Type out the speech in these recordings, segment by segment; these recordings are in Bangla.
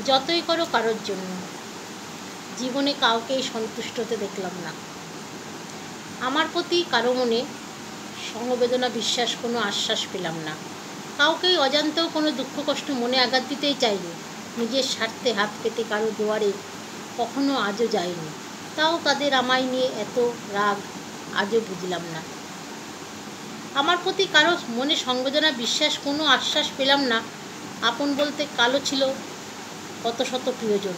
যতই করো কারোর জন্য। জীবনে কাউকেই সন্তুষ্ট হতে দেখলাম না। আমার প্রতি কারো মনে সমবেদনা, বিশ্বাস, কোনো আশ্বাস পেলাম না। কাউকেই অজান্তেও কোনো দুঃখ কষ্ট মনে আঘাত দিতেই চাইনি। নিজের স্বার্থে হাত পেতে কারো দুয়ারে কখনো আজও যায়নি। তাও তাদের আমায় নিয়ে এত রাগ আজও বুঝলাম না। আমার প্রতি কারো মনে সংবেদনা, বিশ্বাস, কোনো আশ্বাস পেলাম না। আপন বলতে কালো ছিল কত শত প্রিয়জন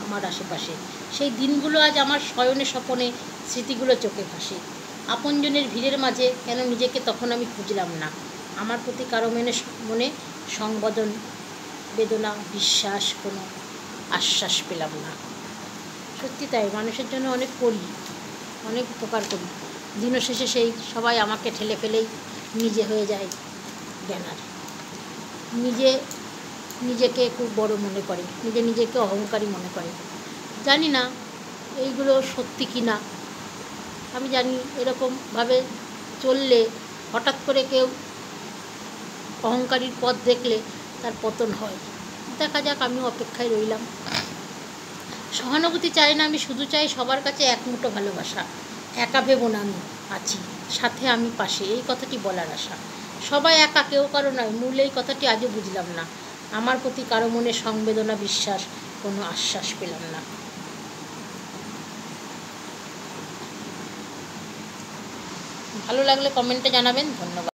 আমার আশেপাশে। সেই দিনগুলো আজ আমার শয়নে স্বপনে স্মৃতিগুলো চোখে ভাসে। আপনজনের ভিড়ের মাঝে কেন নিজেকে তখন আমি খুঁজলাম না। আমার প্রতি কারো মনে বেদনা, বিশ্বাস, কোনো আশ্বাস পেলাম না। সত্যি তাই, মানুষের জন্য অনেক করি, অনেক উপকার করি। দিনের শেষে সেই সবাই আমাকে ঠেলে ফেলেই নিজে হয়ে যায় জ্ঞানার। নিজেকে খুব বড় মনে করে, নিজেকে অহংকারী মনে করে। জানি না এইগুলো সত্যি কি না। আমি জানি এরকমভাবে চললে হঠাৎ করে কেউ অহংকারীর পথ দেখলে তার পতন হয়। দেখা যাক, আমিও অপেক্ষায় রইলাম। সহানুভূতি চাই না, আমি শুধু চাই সবার কাছে এক মুঠো ভালোবাসা। একা ভেবো না আমি আছি, সাথে আমি পাশে, এই কথাটি বলার আশা। সবাই একা, কেউ কারো নয়, মূল এই কথাটি আজও বুঝলাম না। আমার প্রতি কারো মনে সংবেদনা, বিশ্বাস, কোনো আশ্বাস পেলাম না। ভালো লাগলে কমেন্টে জানাবেন। ধন্যবাদ।